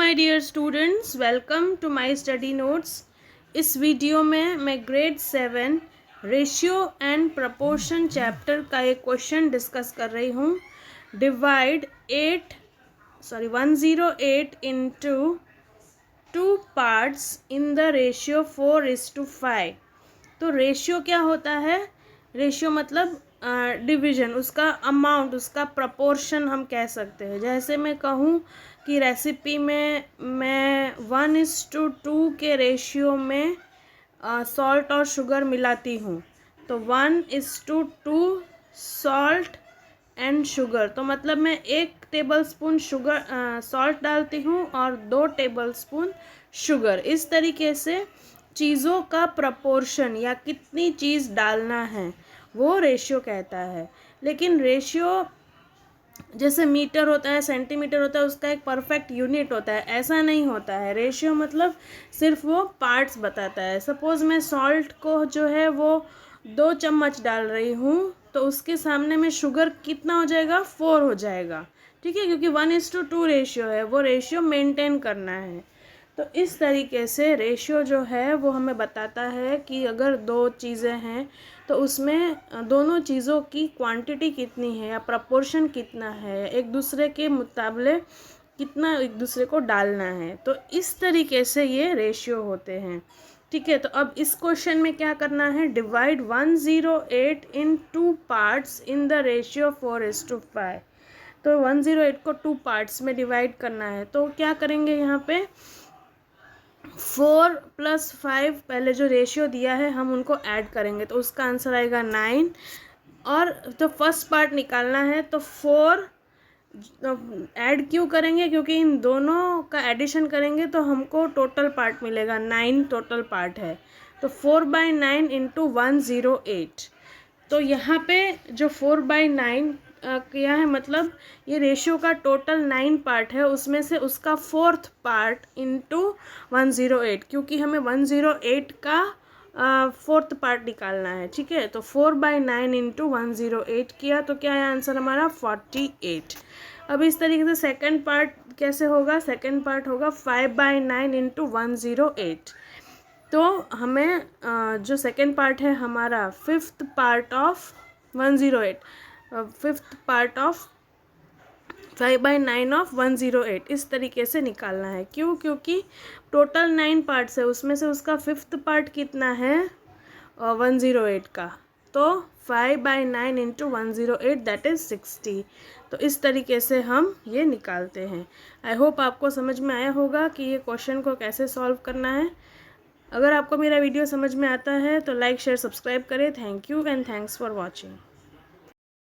My dear students, welcome to my study notes. इस video में मैं grade 7 ratio and proportion chapter का एक क्वेश्चन डिस्कस कर रही हूँ। Divide 108 into 2 parts in the ratio 4:5। तो रेशियो क्या होता है? रेशियो मतलब डिवीज़न, उसका अमाउंट, उसका प्रपोर्शन हम कह सकते हैं। जैसे मैं कहूँ कि रेसिपी में मैं 1:2 के रेशियो में सॉल्ट और शुगर मिलाती हूँ, तो 1:2 सॉल्ट एंड शुगर, तो मतलब मैं 1 टेबलस्पून शुगर सॉल्ट डालती हूँ और 2 टेबलस्पून शुगर। इस तरीके से चीज़ों का प्रपोर्शन या कितनी चीज़ डालना है वो रेशियो कहता है। लेकिन रेशियो जैसे मीटर होता है, सेंटीमीटर होता है, उसका एक परफेक्ट यूनिट होता है, ऐसा नहीं होता है। रेशियो मतलब सिर्फ वो पार्ट्स बताता है। सपोज़ मैं सॉल्ट को जो है वो 2 चम्मच डाल रही हूँ, तो उसके सामने में शुगर कितना हो जाएगा? 4 हो जाएगा। ठीक है, क्योंकि 1:2 रेशियो है, वो रेशियो मेंटेन करना है। तो इस तरीके से रेशियो जो है वो हमें बताता है कि अगर 2 चीज़ें हैं तो उसमें दोनों चीज़ों की क्वांटिटी कितनी है या प्रपोर्शन कितना है, एक दूसरे के मुकाबले कितना एक दूसरे को डालना है। तो इस तरीके से ये रेशियो होते हैं। ठीक है, तो अब इस क्वेश्चन में क्या करना है? Divide 108 in 2 parts in the ratio 4:5। तो 108 को 2 पार्ट्स में डिवाइड करना है। तो क्या करेंगे यहाँ पे? 4 + 5 पहले जो रेशियो दिया है हम उनको ऐड करेंगे, तो उसका आंसर आएगा 9। और तो फर्स्ट पार्ट निकालना है, तो 4 ऐड क्यों करेंगे? क्योंकि इन दोनों का एडिशन करेंगे तो हमको टोटल पार्ट मिलेगा, 9 टोटल पार्ट है। तो 4/9 इंटू 108। तो यहाँ पे जो 4/9 किया है, मतलब ये रेशियो का टोटल 9 पार्ट है, उसमें से उसका 4th पार्ट इंटू 108, क्योंकि हमें 108 का 4th पार्ट निकालना है। ठीक है, तो 4/9 इंटू 108 किया, तो क्या है आंसर हमारा? 48। अब इस तरीके से सेकंड पार्ट कैसे होगा? सेकंड पार्ट होगा 5/9 इंटू 108। तो हमें जो सेकेंड पार्ट है हमारा 5th part of 108, 5th part of 5/9 of 108, इस तरीके से निकालना है। क्यों? क्योंकि टोटल 9 पार्ट्स है, उसमें से उसका 5th पार्ट कितना है? 108 का। तो 5/9 इंटू 108 दैट इज़ 60। तो इस तरीके से हम ये निकालते हैं। आई होप आपको समझ में आया होगा कि ये क्वेश्चन को कैसे सॉल्व करना है। अगर आपको मेरा वीडियो समझ में आता है तो लाइक, शेयर, सब्सक्राइब करें। Thank you and thanks for watching.